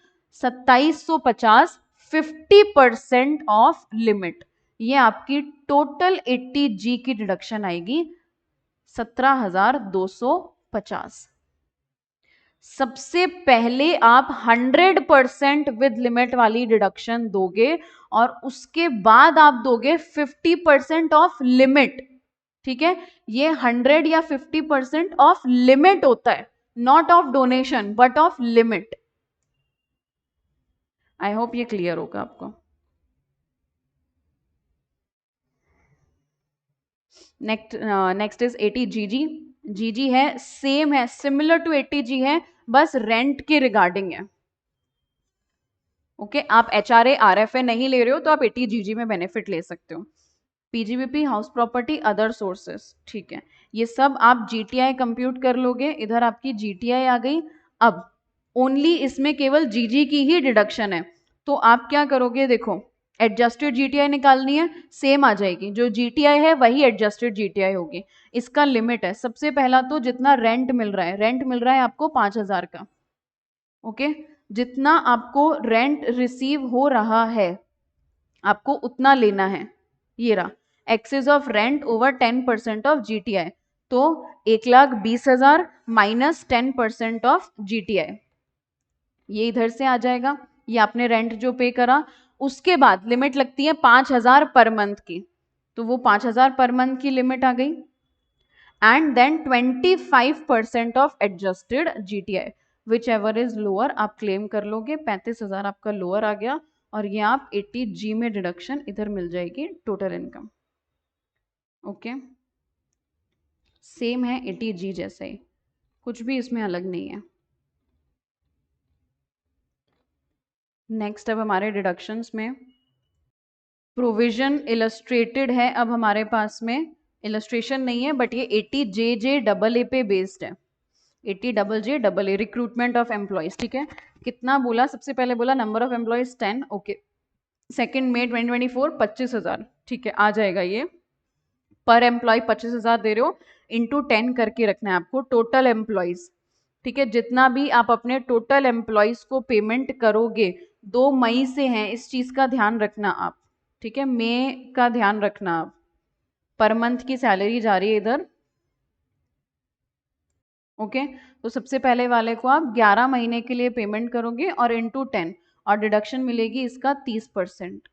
2750 50% ऑफ लिमिट। ये आपकी टोटल 80G की डिडक्शन आएगी 17,250। सबसे पहले आप 100% विद लिमिट वाली डिडक्शन दोगे और उसके बाद आप दोगे 50% ऑफ लिमिट। ठीक है, ये 100 या 50% ऑफ लिमिट होता है, not of donation but of limit. I hope ये क्लियर होगा आपको। Next is 80GG। जीजी है, सेम है, सिमिलर टू 80G है, बस रेंट के रिगार्डिंग है। ओके, आप HRA RFA नहीं ले रहे हो तो आप 80GG में बेनिफिट ले सकते हो। PGBP, house property, other sources, ठीक है, ये सब आप GTI कंप्यूट कर लोगे। इधर आपकी GTI आ गई। अब ओनली इसमें केवल GG की ही डिडक्शन है, तो आप क्या करोगे, देखो एडजस्टेड GTI निकालनी है, सेम आ जाएगी, जो GTI है वही एडजस्टेड GTI होगी। इसका लिमिट है, सबसे पहला तो जितना रेंट मिल रहा है, रेंट मिल रहा है आपको 5,000 का। ओके, जितना आपको रेंट रिसीव हो रहा है आपको उतना लेना है। ये रहा excess of rent over 10% of GTI, तो 1,20,000 माइनस 10% ऑफ GTI, ये इधर से आ जाएगा। ये आपने रेंट जो पे करा, उसके बाद लिमिट लगती है 5,000 पर मंथ की, तो वो 5,000 पर मंथ की लिमिट आ गई। And then 25% of adjusted GTI, whichever is lower आप क्लेम कर लोगे। 35,000 आपका लोअर आ गया और ये आप 80G में डिडक्शन इधर मिल जाएगी टोटल इनकम। ओके, सेम है 80G जैसे ही, कुछ भी इसमें अलग नहीं है। नेक्स्ट अब हमारे डिडक्शंस में प्रोविजन इलस्ट्रेटेड है। अब हमारे पास में इलस्ट्रेशन नहीं है, बट ये 80JJAA पे बेस्ड है। 80JJAA रिक्रूटमेंट ऑफ एम्प्लॉयज, ठीक है, कितना बोला, सबसे पहले बोला नंबर ऑफ एम्प्लॉयज 10। ओके, 2 मई 2024 25,000, ठीक है, आ जाएगा ये। पर एम्प्लॉय 25,000 दे रहे हो, इंटू 10 करके रखना है आपको टोटल एम्प्लॉयज। ठीक है, जितना भी आप अपने टोटल एम्प्लॉयज को पेमेंट करोगे 2 मई से हैं, इस चीज का ध्यान रखना आप। ठीक है, मई का ध्यान रखना आप। पर मंथ की सैलरी जा रही है इधर। ओके, तो सबसे पहले वाले को आप 11 महीने के लिए पेमेंट करोगे और इंटू 10, और डिडक्शन मिलेगी इसका 30%।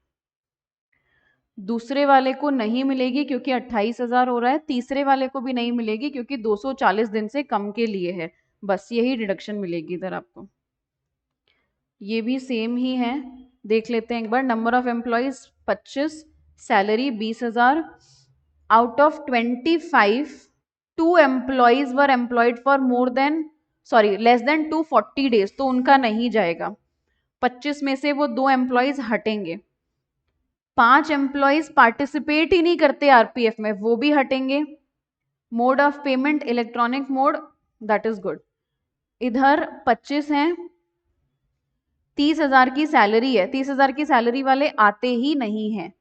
दूसरे वाले को नहीं मिलेगी क्योंकि 28,000 हो रहा है। तीसरे वाले को भी नहीं मिलेगी क्योंकि 240 दिन से कम के लिए है। बस यही डिडक्शन मिलेगी इधर आपको। ये भी सेम ही है, देख लेते हैं एक बार। Number of employees 25, salary 20,000। Out of 25, 2 employees were employed for less than 240 days, तो उनका नहीं जाएगा। 25 में से वो 2 एम्प्लॉयज हटेंगे। 5 एम्प्लॉयज पार्टिसिपेट ही नहीं करते आरपीएफ में, वो भी हटेंगे। Mode of payment electronic mode, that is good. इधर 25 हैं, 30,000 की सैलरी है, 30,000 की सैलरी वाले आते ही नहीं है।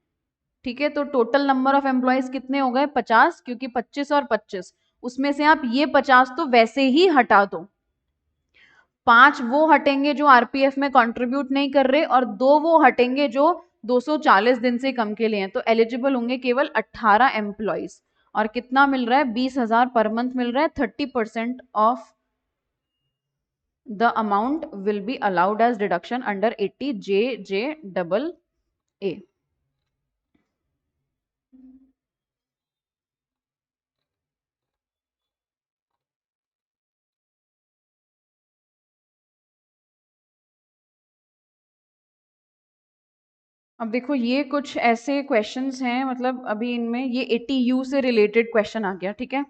ठीक है, तो टोटल नंबर ऑफ एम्प्लॉयज कितने हो गए, 50, क्योंकि 25 और 25, उसमें से आप ये 50 तो वैसे ही हटा दो। 5 वो हटेंगे जो आरपीएफ में कंट्रीब्यूट नहीं कर रहे, और 2 वो हटेंगे जो 240 दिन से कम के लिए हैं। तो एलिजिबल होंगे केवल 18 एम्प्लॉयज। और कितना मिल रहा है, 20,000 पर मंथ मिल रहा है। 30% of the amount will be allowed as deduction under 80JJAA। अब देखो, ये कुछ ऐसे क्वेश्चंस हैं, मतलब अभी इनमें ये 80U से रिलेटेड क्वेश्चन आ गया। ठीक है,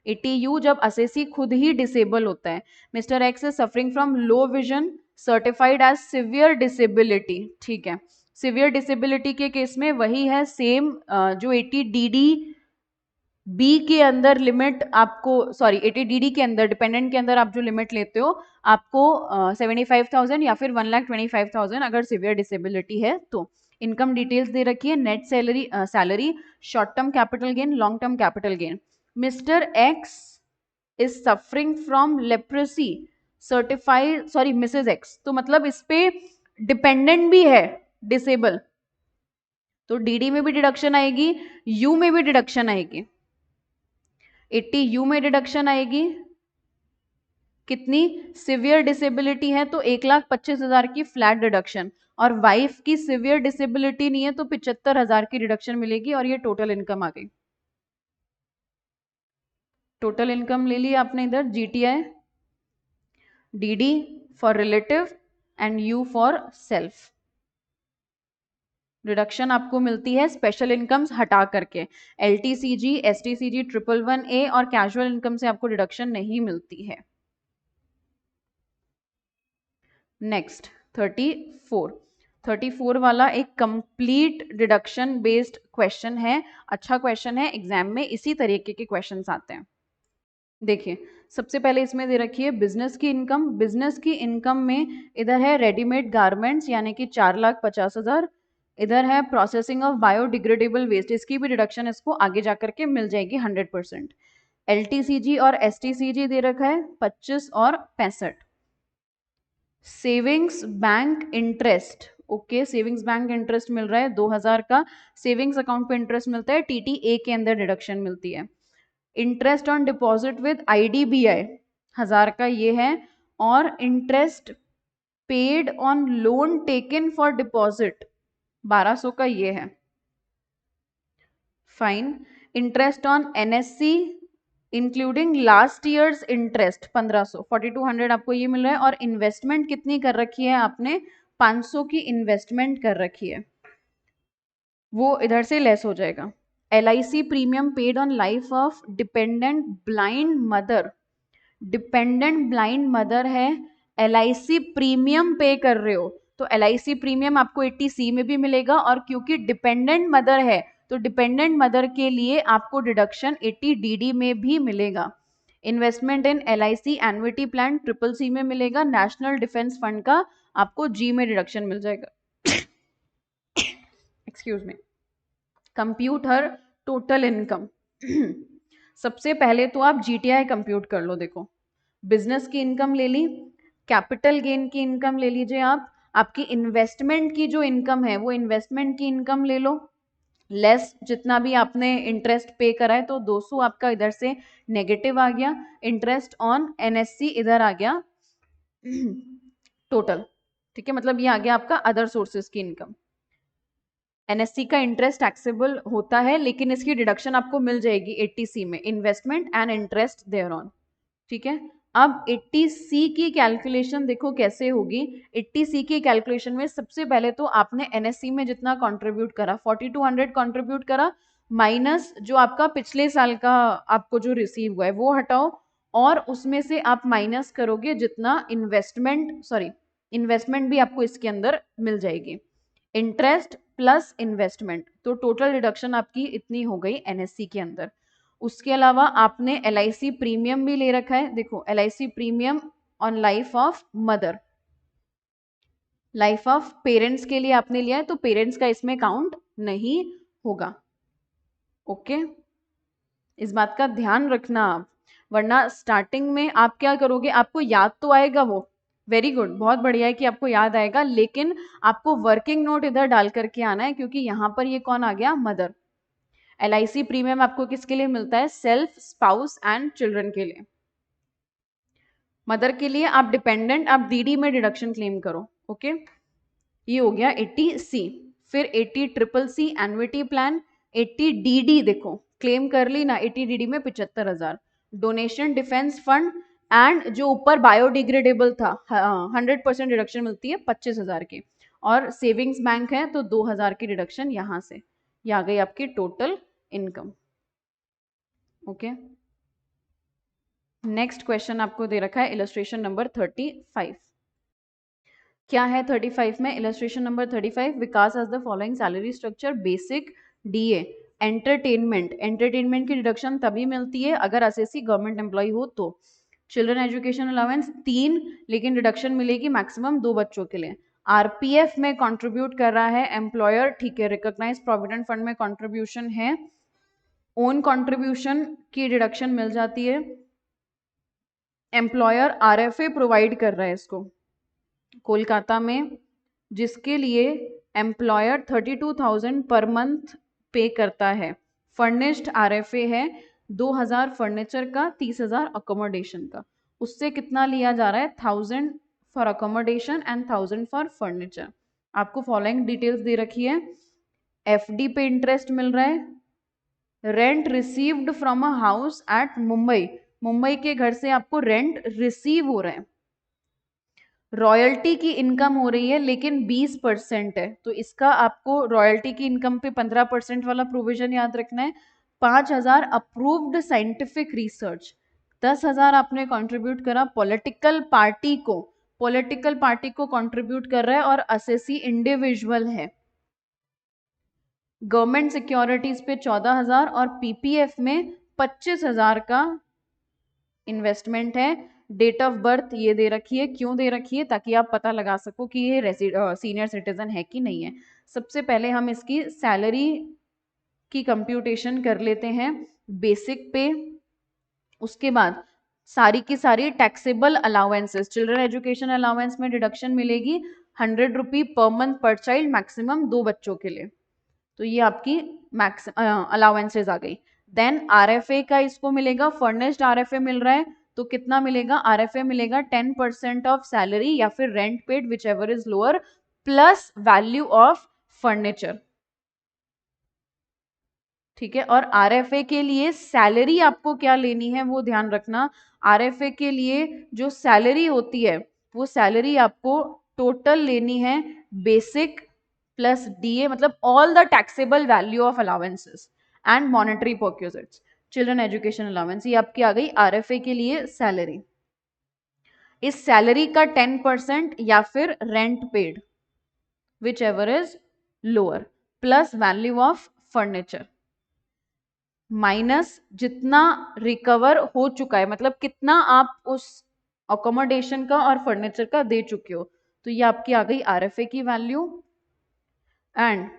80U जब असेसी खुद ही डिसेबल होता है। Mister X is suffering from low vision, certified as severe disability. ठीक है, सिवियर डिसेबिलिटी के केस में वही है सेम जो 80DD बी के अंदर लिमिट आपको, 80DD के अंदर, डिपेंडेंट के अंदर आप जो लिमिट लेते हो, आपको 75,000 या फिर 1,25,000 अगर सिवियर डिसेबिलिटी है तो। इनकम डिटेल्स दे रखी है, net salary, short term capital gain, long term capital gain. Mister X is suffering from leprosy, certified, missus X, तो मतलब इस पे डिपेंडेंट भी है, डिसेबल, तो डीडी में भी डिडक्शन आएगी, यू में भी डिडक्शन आएगी। 80 यू में डिडक्शन आएगी, कितनी सिवियर डिसेबिलिटी है तो 1,25,000 की फ्लैट डिडक्शन, और वाइफ की सिवियर डिसेबिलिटी नहीं है तो 75,000 की डिडक्शन मिलेगी, और ये टोटल इनकम आ गई। टोटल इनकम ले ली आपने इधर, GTI, DD for relative and you for self. Reduction आपको मिलती है स्पेशल इनकम्स हटा करके, एलटीसीजी, एसटीसीजी, 111A और कैजुअल इनकम से आपको डिडक्शन नहीं मिलती है। नेक्स्ट 34 वाला एक कंप्लीट डिडक्शन बेस्ड क्वेश्चन है, अच्छा क्वेश्चन है, एग्जाम में इसी तरीके के क्वेश्चंस आते हैं। देखिए सबसे पहले इसमें दे रखी है बिजनेस की इनकम। बिजनेस की इनकम में इधर है रेडीमेड गारमेंट्स यानी कि 4,50,000, इधर है प्रोसेसिंग ऑफ बायोडिग्रेडेबल वेस्ट, इसकी भी डिडक्शन इसको आगे जाकर के मिल जाएगी 100%। एलटीसीजी और एसटीसीजी दे रखा है 25 और 65। Savings bank interest, okay, savings bank interest मिल रहा है 2,000 का, सेविंग्स अकाउंट पे इंटरेस्ट मिलता है, टीटीए के अंदर डिडक्शन मिलती है। Interest on deposit with IDBI 1,000 का ये है, और interest paid on loan taken for deposit 1,200 का ये है। Fine. Interest on NSC including last years interest 1,500, 4,200 आपको ये मिल रहा है, और इन्वेस्टमेंट कितनी कर रखी है आपने, 500 की इन्वेस्टमेंट कर रखी है, वो इधर से लेस हो जाएगा। LIC premium paid on life of dependent blind mother, dependent blind mother है, LIC प्रीमियम पे कर रहे हो तो LIC प्रीमियम आपको 80C में भी मिलेगा, और क्योंकि डिपेंडेंट मदर है तो डिपेंडेंट मदर के लिए आपको डिडक्शन 80DD में भी मिलेगा। इन्वेस्टमेंट इन LIC एन्युटी प्लान CCC में मिलेगा, नेशनल डिफेंस फंड का आपको G में डिडक्शन मिल जाएगा। Excuse me. कंप्यूट हर टोटल इनकम। सबसे पहले तो आप GTI कंप्यूट कर लो। देखो बिजनेस की इनकम ले ली, कैपिटल गेन की इनकम ले लीजिए आप, आपकी इन्वेस्टमेंट की जो इनकम है वो इन्वेस्टमेंट की इनकम ले लो, लेस जितना भी आपने इंटरेस्ट पे करा है, तो 200 आपका इधर से नेगेटिव आ गया, इंटरेस्ट ऑन NSC इधर आ गया टोटल, ठीक है, मतलब ये आ गया आपका अदर सोर्सेज की इनकम। NSC का इंटरेस्ट टैक्सेबल होता है लेकिन इसकी डिडक्शन आपको मिल जाएगी 80C में, investment and interest thereon, ठीक है। अब 80C की कैलकुलेशन देखो कैसे होगी। 80C की कैलकुलेशन में सबसे पहले तो आपने NSC में जितना कंट्रीब्यूट करा 4,200 कंट्रीब्यूट करा, माइनस जो आपका पिछले साल का आपको जो रिसीव हुआ है वो हटाओ, और उसमें से आप माइनस करोगे जितना इन्वेस्टमेंट भी आपको इसके अंदर मिल जाएगी, इंटरेस्ट प्लस इन्वेस्टमेंट, तो टोटल डिडक्शन आपकी इतनी हो गई NSC के अंदर। उसके अलावा आपने LIC प्रीमियम भी ले रखा है, देखो LIC premium on life of mother, life of parents के लिए आपने लिया है तो पेरेंट्स का इसमें काउंट नहीं होगा, ओके, इस बात का ध्यान रखना आप, वरना स्टार्टिंग में आप क्या करोगे, आपको याद तो आएगा वो, वेरी गुड, बहुत बढ़िया है कि आपको याद आएगा, लेकिन आपको वर्किंग नोट इधर डाल करके आना है, क्योंकि यहां पर ये कौन आ गया, मदर। LIC प्रीमियम आपको किसके लिए मिलता है, सेल्फ, स्पाउस एंड चिल्ड्रन के लिए। मदर के लिए आप डिपेंडेंट, आप DD में डिडक्शन क्लेम करो, ओके। ये हो गया 80C। फिर 80CCC एन्युटी प्लान, 80DD देखो क्लेम कर ली ना, 80DD में 75,000, डोनेशन डिफेंस फंड, एंड जो ऊपर बायोडिग्रेडेबल था 100% डिडक्शन मिलती है 25,000 की, और सेविंग्स बैंक है तो 2,000 की डिडक्शन यहां से, ये आ गई आपकी total income, okay. Next question आपको दे रखा है इलस्ट्रेशन नंबर 35। क्या है 35 में, illustration number 35, Vikas has the following salary structure, basic, DA, entertainment, entertainment की डिडक्शन तभी मिलती है अगर असेसी गवर्नमेंट एम्प्लॉय हो तो, चिल्ड्रन एजुकेशन अलाउंस 3, लेकिन डिडक्शन मिलेगी मैक्सिमम 2 बच्चों के लिए, RPF में कंट्रीब्यूट कर रहा है एम्प्लॉयर, ठीक है, रिकॉग्नाइज प्रोविडेंट फंड में कंट्रीब्यूशन है, ओन कंट्रीब्यूशन की डिडक्शन मिल जाती है, एम्प्लॉयर RFA प्रोवाइड कर रहा है इसको कोलकाता में, जिसके लिए एम्प्लॉयर 32,000 पर मंथ पे करता है, फर्निश्ड आरएफए है 2,000 फर्नीचर का, 30,000 अकोमोडेशन का, उससे कितना लिया जा रहा है 1,000 for accommodation and 1,000 for furniture. आपको फॉलोइंग डिटेल्स दे रखी है, एफडी पे इंटरेस्ट मिल रहा है, rent received from a house at Mumbai, Mumbai के घर से आपको रेंट रिसीव हो रहा है, रॉयल्टी की इनकम हो रही है लेकिन 20% है, तो इसका आपको रॉयल्टी की इनकम पे 15% वाला प्रोविजन याद रखना है। 5,000 अप्रूव्ड साइंटिफिक रिसर्च, 10,000 आपने कंट्रीब्यूट करा पॉलिटिकल पार्टी को, पॉलिटिकल पार्टी को कंट्रीब्यूट कर रहा है और असेसी इंडिविजुअल है। गवर्नमेंट सिक्योरिटीज पे 14,000 और पीपीएफ में 25,000 का इन्वेस्टमेंट है। डेट ऑफ बर्थ ये दे रखी है, क्यों दे रखी है, ताकि आप पता लगा सको कि ये सीनियर सिटीजन है कि नहीं है। सबसे पहले हम इसकी सैलरी की कंप्यूटेशन कर लेते हैं, बेसिक पे, उसके बाद सारी की सारी taxable allowances, children education allowance में डिडक्शन मिलेगी 100 रुपी पर मंथ पर चाइल्ड, मैक्सिमम 2 बच्चों के लिए, तो ये आपकी मैक्स अलाउंसेस आ गई। देन आरएफए का इसको मिलेगा, फर्निश्ड आरएफए मिल रहा है तो कितना मिलेगा, आरएफए मिलेगा 10% ऑफ सैलरी या फिर rent paid which ever is lower plus value of furniture, ठीक है। और आरएफए के लिए सैलरी आपको क्या लेनी है वो ध्यान रखना, आरएफए के लिए जो सैलरी होती है वो सैलरी आपको टोटल लेनी है बेसिक प्लस डीए, मतलब all the taxable value of allowances and monetary perquisites, children education allowance, ये आपकी आ गई आरएफए के लिए सैलरी। इस सैलरी का 10% या फिर rent paid which ever is lower plus value of furniture minus जितना रिकवर हो चुका है, मतलब कितना आप उस अकोमोडेशन का और फर्नीचर का दे चुके हो, तो ये आपकी आ गई आरएफए की वैल्यू। एंड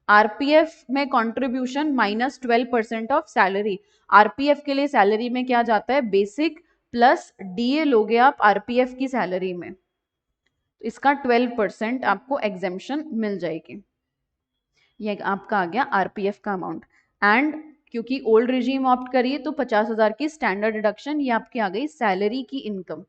आरपीएफ में contribution minus 12% of salary, RPF के लिए सैलरी में क्या जाता है, बेसिक प्लस डीए लोगे आप आरपीएफ की सैलरी में, तो इसका 12% आपको एग्जेम्पशन मिल जाएगी, ये आपका आ गया आरपीएफ का अमाउंट। एंड क्योंकि ओल्ड रिजीम ऑप्ट करिए तो 50,000 की स्टैंडर्ड डिडक्शन, ये आपकी आ गई सैलरी की इनकम।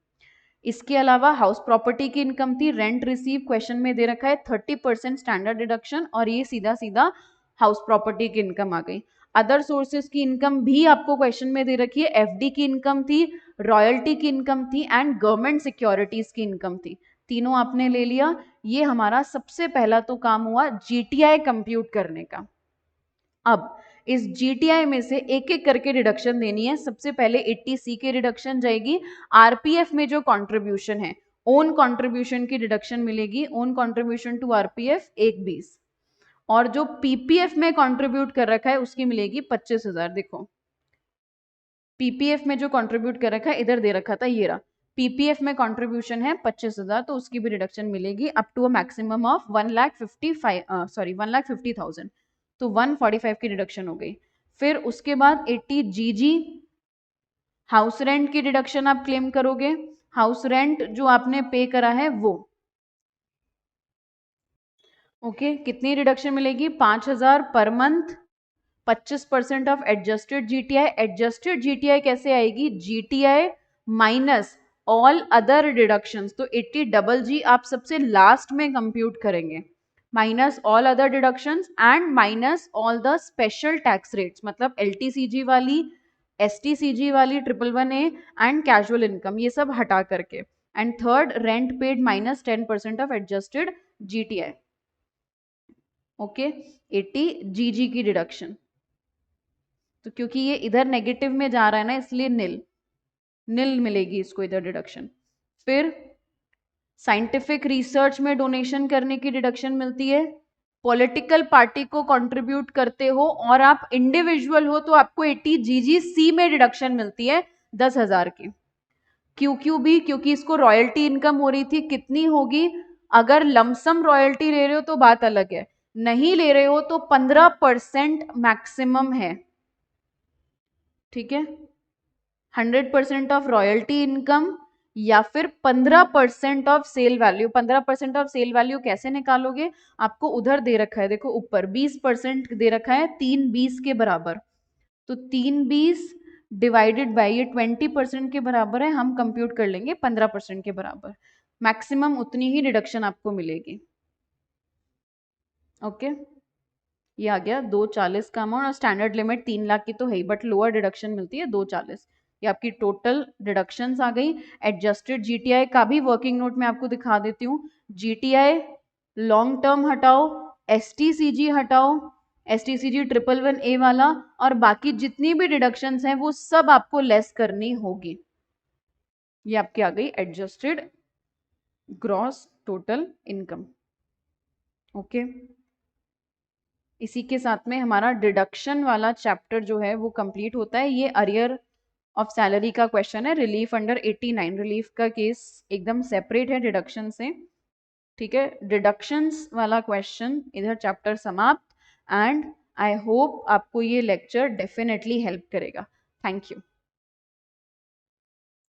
इसके अलावा हाउस प्रॉपर्टी की इनकम थी, रेंट रिसीव क्वेश्चन में दे रखा है 30% स्टैंडर्ड डिडक्शन, और ये सीधा सीधा हाउस प्रॉपर्टी की इनकम आ गई। अदर सोर्सेज की इनकम भी आपको क्वेश्चन में दे रखी है, एफडी की इनकम थी, रॉयल्टी की इनकम थी एंड गवर्नमेंट सिक्योरिटीज की इनकम थी, तीनों आपने ले लिया। ये हमारा सबसे पहला तो काम हुआ जीटीआई कंप्यूट करने का। अब इस जीटीआई में से एक एक करके रिडक्शन देनी है। सबसे पहले 80C की रिडक्शन जाएगी, आरपीएफ में जो कंट्रीब्यूशन है ओन कंट्रीब्यूशन की रिडक्शन मिलेगी, ओन कंट्रीब्यूशन टू आरपीएफ 120, और जो पीपीएफ में कंट्रीब्यूट कर रखा है उसकी मिलेगी 25,000। देखो पीपीएफ में जो कंट्रीब्यूट कर रखा है इधर दे रखा था, ये रहा, पीपीएफ में कंट्रीब्यूशन है 25,000, तो उसकी भी रिडक्शन मिलेगी up to a maximum of 1,50,000, तो 145 की रिडक्शन हो गई। फिर उसके बाद 80 जीजी हाउस रेंट की रिडक्शन आप क्लेम करोगे, हाउस रेंट जो आपने पे करा है वो, ओके कितनी रिडक्शन मिलेगी 5,000 per month, 25% of adjusted GTI. Adjusted GTI कैसे आएगी, GTI minus all other deductions, तो 80 डबल जी आप सबसे लास्ट में कंप्यूट करेंगे, minus all other deductions and minus all the special tax rates, मतलब एलटीसीजी वाली, एसटीसीजी वाली, 111A एंड कैजुअल इनकम, ये सब हटा करके। And third rent paid minus 10% of adjusted GTI, okay 80 जीजी की डिडक्शन। तो क्योंकि ये इधर नेगेटिव में जा रहा है ना, इसलिए नील मिलेगी इसको इधर डिडक्शन। फिर साइंटिफिक रिसर्च में डोनेशन करने की डिडक्शन मिलती है, पॉलिटिकल पार्टी को कंट्रीब्यूट करते हो और आप इंडिविजुअल हो तो आपको 80 जीजीसी में डिडक्शन मिलती है 10,000 की। क्यों भी, क्योंकि इसको रॉयल्टी इनकम हो रही थी, कितनी होगी, अगर लमसम रॉयल्टी ले रहे हो तो बात अलग है, नहीं ले रहे हो तो 15% मैक्सिमम है, ठीक है। 100% ऑफ रॉयल्टी इनकम या फिर 15% of sale value. 15% of sale value कैसे निकालोगे, आपको उधर दे रखा है, देखो ऊपर 20% दे रखा है, 3 20 के बराबर, तो 3 20 डिवाइडेड बाई ये 20% के बराबर है, हम कंप्यूट कर लेंगे 15% के बराबर, मैक्सिमम उतनी ही डिडक्शन आपको मिलेगी। ओके, ये आ गया 240 का अमाउंट, और स्टैंडर्ड लिमिट 3 लाख की तो है ही, बट लोअर डिडक्शन मिलती है 240। ये आपकी टोटल डिडक्शंस आ गई। एडजस्टेड जीटीआई का भी वर्किंग नोट में आपको दिखा देती हूँ। जीटीआई लॉन्ग टर्म हटाओ, एसटीसीजी हटाओ, एसटीसीजी 111A वाला, और बाकी जितनी भी डिडक्शंस हैं वो सब आपको लेस करनी होगी। ये आपकी आ गई adjusted gross total income. Okay, इसी के साथ में हमारा डिडक्शन वाला चैप्टर जो है वो कंप्लीट होता है। ये अरियर ऑफ सैलरी का क्वेश्चन है, रिलीफ अंडर 89। रिलीफ का केस एकदम सेपरेट है डिडक्शन से, ठीक है। डिडक्शंस वाला क्वेश्चन इधर चैप्टर समाप्त। एंड आई होप आपको ये लेक्चर डेफिनेटली हेल्प करेगा। Thank you.